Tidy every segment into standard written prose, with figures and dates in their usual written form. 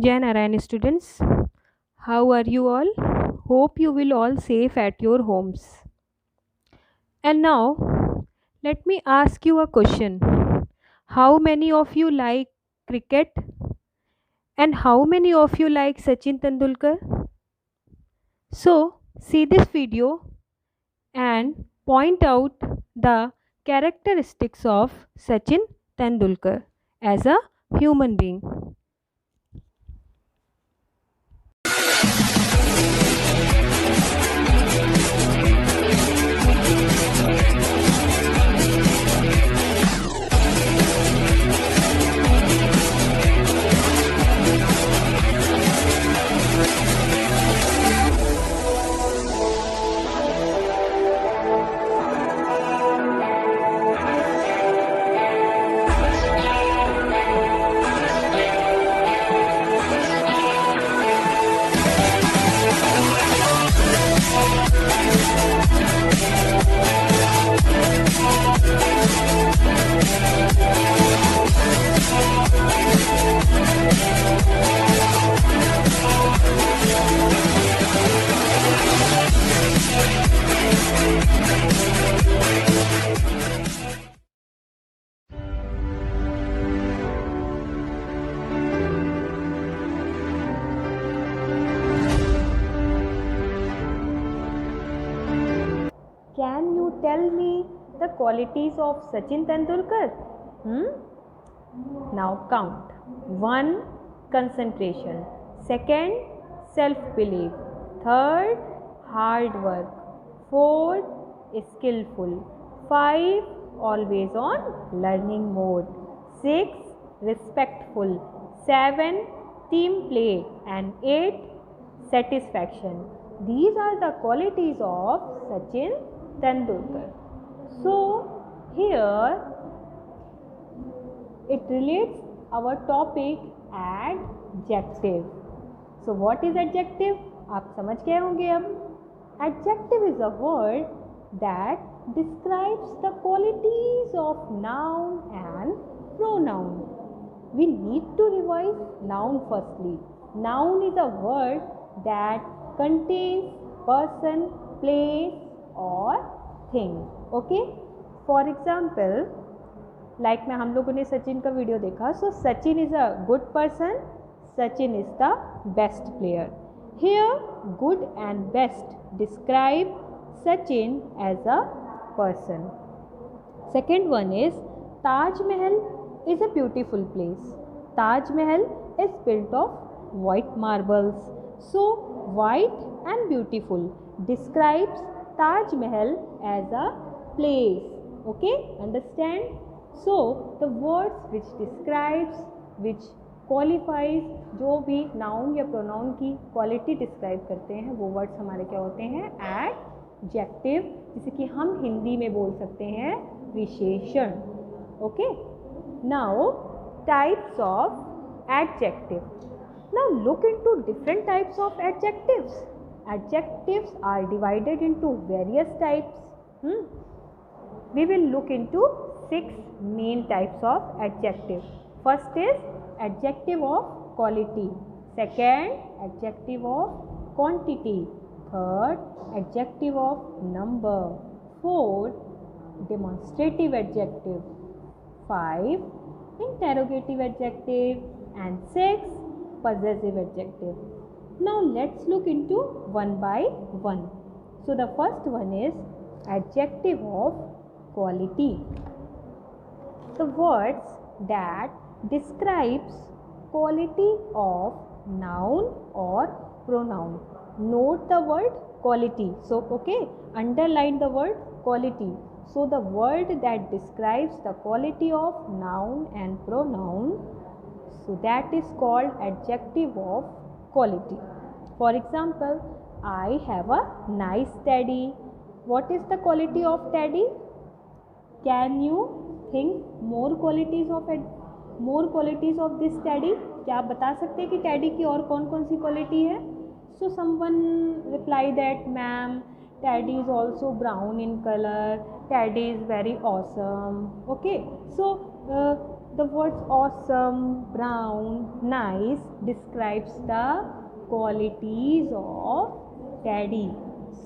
Jai Narayan students, how are you all? Hope you will all safe at your homes. And now, let me ask you a question. How many of you like cricket? And how many of you like Sachin Tendulkar? So, see this video and point out the characteristics of Sachin Tendulkar as a human being. Can you tell me the qualities of Sachin Tendulkar? Hmm? Now count. 1. Concentration. 2nd. Self-belief. 3rd. Hard work. 4th. Skillful. 5. Always on learning mode. 6. Respectful. 7. Team play. And 8. Satisfaction. These are the qualities of Sachin Tendulkar. So, here it relates our topic adjective. So what is adjective? आप समझ गए होंगे अब. Adjective is a word that describes the qualities of noun and pronoun. We need to revise noun firstly. Noun is a word that contains person, place or thing. Okay? For example, like में हम लोगों ने सचिन का video देखा. So Sachin is a good person, Sachin is the best player. Here good and best describe Sachin as a person. Second one is Taj Mahal is a beautiful place. Taj Mahal is built of white marbles. So white and beautiful describes Taj Mahal as a place. Okay, understand? So the words which describes, which qualifies, जो भी noun या pronoun की quality describe करते हैं वो words हमारे क्या होते हैं? Adjective, जिसे कि हम हिंदी में बोल सकते हैं विशेषण. Okay, now types of adjective. Now look into different types of adjectives. Adjectives are divided into various types. We will look into 6 main types of adjective. First is adjective of quality. Second, adjective of quantity. Third, adjective of number. Fourth, demonstrative adjective. 5, interrogative adjective. And 6, possessive adjective. Now let's look into one by one. So the first one is adjective of quality. The words that describes quality of noun or pronoun. Note the word quality. So okay, underline the word quality. So the word that describes the quality of noun and pronoun, so that is called adjective of quality. For example, I have a nice teddy. What is the quality of teddy? Can you think more qualities of this teddy? क्या आप बता सकते हैं कि teddy की और कौन कौन सी quality है? So someone reply that, ma'am, teddy is also brown in color. Teddy is very awesome. Okay, so The words awesome, brown, nice describes the qualities of Teddy.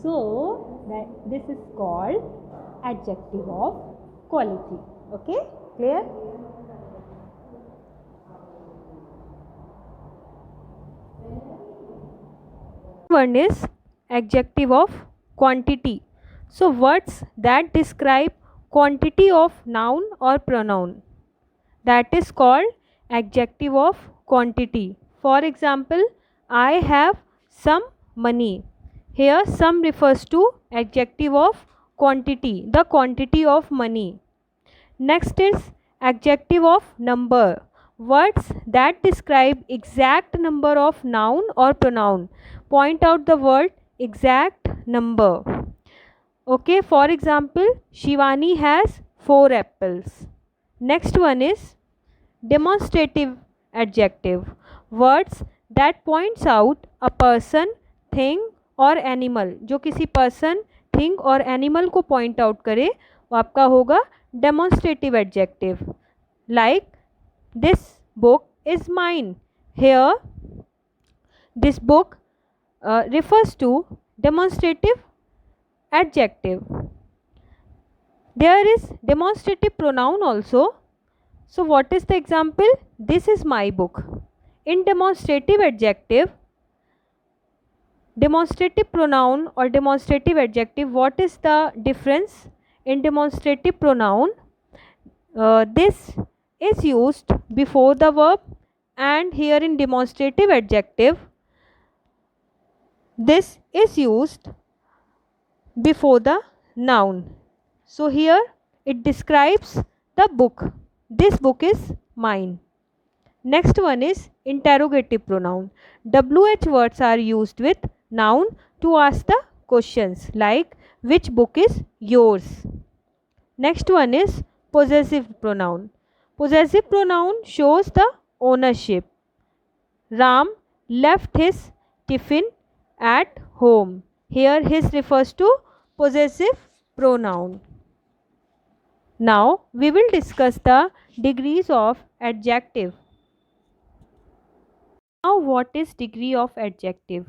So this is called adjective of quality. Okay, clear? One is adjective of quantity. So words that describe quantity of noun or pronoun, that is called adjective of quantity. For example, I have some money. Here some refers to adjective of quantity, the quantity of money. Next is adjective of number. Words that describe exact number of noun or pronoun. Point out the word exact number. Okay, for example, Shivani has 4 apples. Next one is demonstrative adjective. Words that points out a person, thing और animal. जो किसी person, thing और animal को point out करे वो आपका होगा demonstrative adjective. Like this book is mine. Here this book refers to demonstrative adjective. There is demonstrative pronoun also. So what is the example? This is my book. In demonstrative adjective, demonstrative pronoun or demonstrative adjective, what is the difference? In demonstrative pronoun, this is used before the verb, and here in demonstrative adjective, this is used before the noun. So here it describes the book. This book is mine. Next one is interrogative pronoun. WH words are used with noun to ask the questions like which book is yours. Next one is possessive pronoun. Possessive pronoun shows the ownership. Ram left his tiffin at home. Here his refers to possessive pronoun. Now we will discuss the degrees of adjective. Now what is degree of adjective?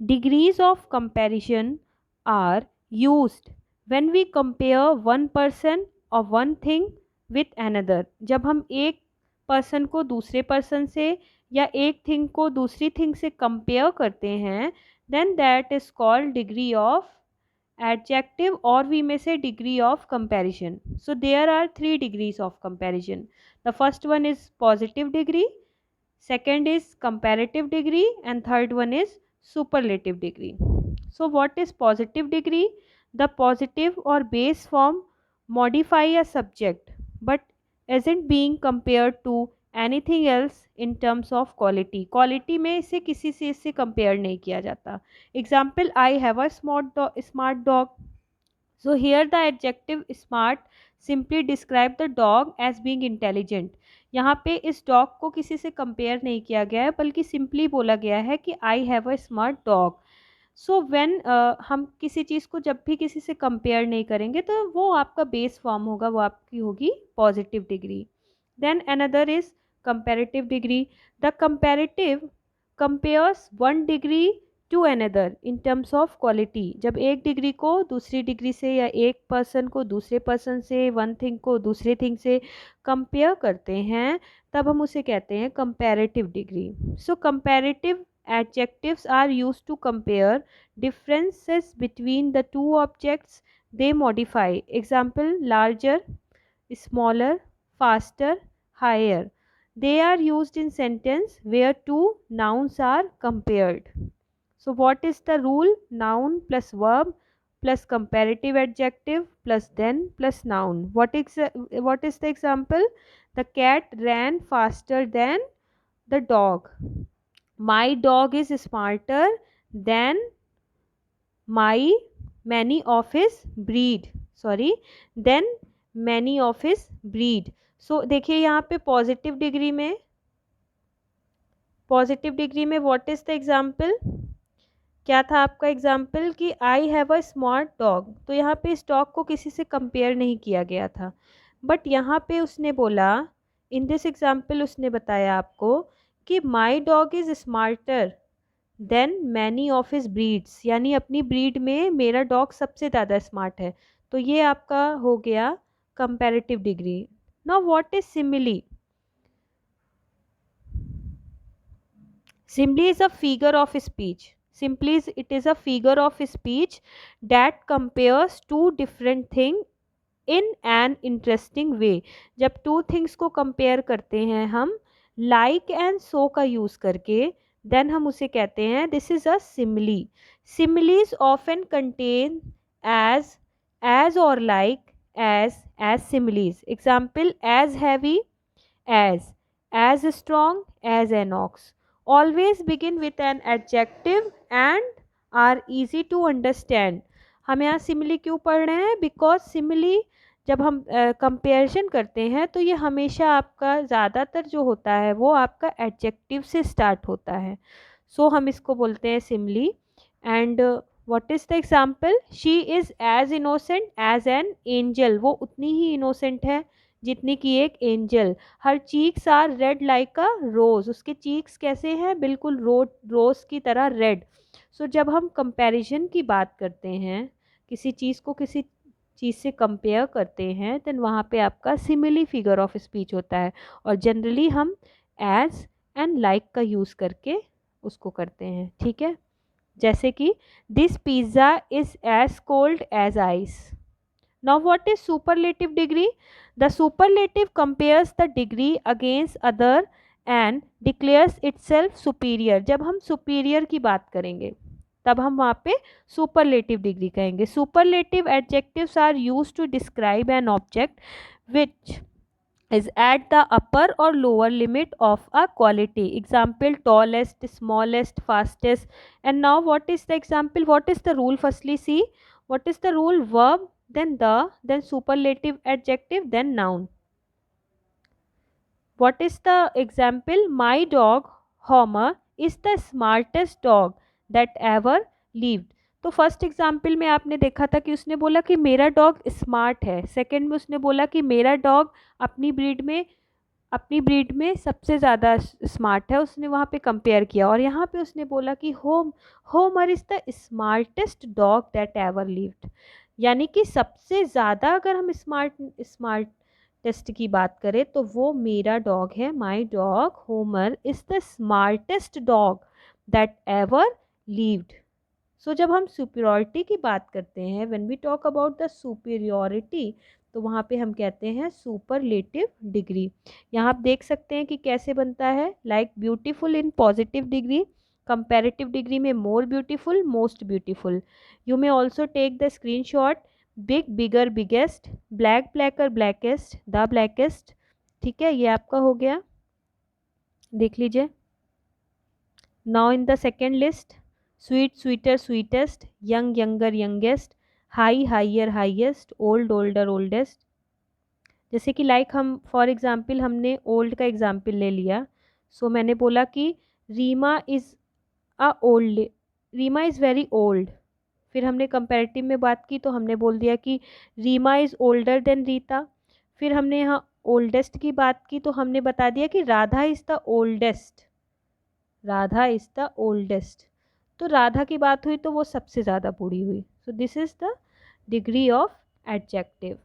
Degrees of comparison are used when we compare one person or one thing with another. जब हम एक person को दूसरे person से या एक thing को दूसरी thing से compare करते हैं, then that is called degree of adjective, or we may say degree of comparison. So there are 3 degrees of comparison. The first one is positive degree, second is comparative degree, and third one is superlative degree. So what is positive degree? The positive or base form modify a subject but isn't being compared to anything else in terms of quality. Quality में इसे किसी से इससे compare नहीं किया जाता. Example, I have a smart dog. So here the adjective smart simply describe the dog as being intelligent. यहाँ पे इस डॉग को किसी से कंपेयर नहीं किया गया है, बल्कि सिंपली बोला गया है कि I have a smart dog. So when हम किसी चीज़ को जब भी किसी से कंपेयर नहीं करेंगे तो वो आपका बेस फॉर्म होगा, वो आपकी होगी positive degree. Then another is comparative degree. The comparative compares one degree to another in terms of quality. जब एक डिग्री को दूसरी डिग्री से या एक पर्सन को दूसरे पर्सन से, वन थिंग को दूसरे थिंग से कंपेयर करते हैं तब हम उसे कहते हैं comparative degree. So comparative adjectives are used to compare differences between the two objects they modify. Example, larger, smaller, faster, higher. They are used in sentence where two nouns are compared. So what is the rule? Noun plus verb plus comparative adjective plus then plus noun. What is the example? The cat ran faster than the dog. My dog is smarter than many of his breed. Then many of his breed. So देखिए यहाँ पे positive degree में what is the example? क्या था आपका example कि I have a smart dog. तो यहाँ पे इस डॉग को किसी से कंपेयर नहीं किया गया था, बट यहाँ पे उसने बोला इन दिस एग्जाम्पल उसने बताया आपको कि my dog is smarter than many of his breeds, यानी अपनी ब्रीड में मेरा डॉग सबसे ज़्यादा स्मार्ट है। तो ये आपका हो गया comparative degree. Now what is simile? Simile is a figure of speech. Simply it is a figure of speech that compares two different things in an interesting way. जब two things को compare करते हैं हम like and so का use करके, then हम उसे कहते हैं this is a simile. Similes often contain as or like as similes. Example: as heavy as strong as an ox. Always begin with an adjective and are easy to understand. हम यहाँ simile क्यों पढ़ रहे हैं? Because simile जब हम comparison करते हैं तो ये हमेशा आपका ज़्यादातर जो होता है वो आपका एडजेक्टिव से स्टार्ट होता है। सो हम इसको बोलते हैं simile. And what is the example? She is as innocent as an angel. वो उतनी ही इनोसेंट है जितनी की एक angel. Her cheeks are red like a rose. उसके चीक्स कैसे हैं? बिल्कुल रोज़ की तरह रेड। सो जब हम कंपैरिजन की बात करते हैं, किसी चीज़ को किसी चीज़ से कंपेयर करते हैं, देन वहाँ पे आपका सिमिली फिगर ऑफ स्पीच होता है। और जनरली हम एज एंड लाइक का यूज़ करके उसको करते हैं। ठीक है, जैसे कि this pizza is as cold as ice. Now what is superlative degree? The superlative compares the degree against other and declares itself superior. जब हम superior की बात करेंगे तब हम वहाँ पे superlative degree कहेंगे। Superlative adjectives are used to describe an object which is at the upper or lower limit of a quality. Example: tallest, smallest, fastest. And now what is the example? What is the rule? Firstly see what is the rule. Verb, then the, then superlative adjective, then noun. What is the example? My dog Homer is the smartest dog that ever lived. तो first example में आपने देखा था कि उसने बोला कि मेरा डॉग स्मार्ट है। सेकंड में उसने बोला कि मेरा डॉग अपनी ब्रीड में सबसे ज़्यादा स्मार्ट है। उसने वहाँ पे कंपेयर किया। और यहाँ पे उसने बोला कि Homer is the smartest dog that ever lived, यानी कि सबसे ज़्यादा अगर हम स्मार्टेस्ट की बात करें तो वो मेरा डॉग है। My dog Homer is the smartest dog that ever lived. So जब हम सुपीरियॉरिटी की बात करते हैं, when we talk about the superiority, तो वहाँ पे हम कहते हैं सुपरलेटिव डिग्री। यहाँ आप देख सकते हैं कि कैसे बनता है। Like beautiful in positive degree, comparative degree में more beautiful, most beautiful. You may also take the screenshot. Big, bigger, biggest, black, blacker, blackest, the blackest. ठीक है, ये आपका हो गया, देख लीजिए। Now in the second list, sweet, sweeter, sweetest, young, younger, youngest, high, higher, highest, old, older, oldest. जैसे कि लाइक हम फॉर एग्जांपल हमने ओल्ड का एग्जांपल ले लिया। सो मैंने बोला कि Reema is Reema is very old. फिर हमने कंपैरेटिव में बात की तो हमने बोल दिया कि Reema is older than Rita. फिर हमने यहाँ ओल्डेस्ट की बात की तो हमने बता दिया कि Radha is the oldest. Radha is the oldest. तो राधा की बात हुई तो वो सबसे ज़्यादा बूढ़ी हुई। So this is the degree of adjective.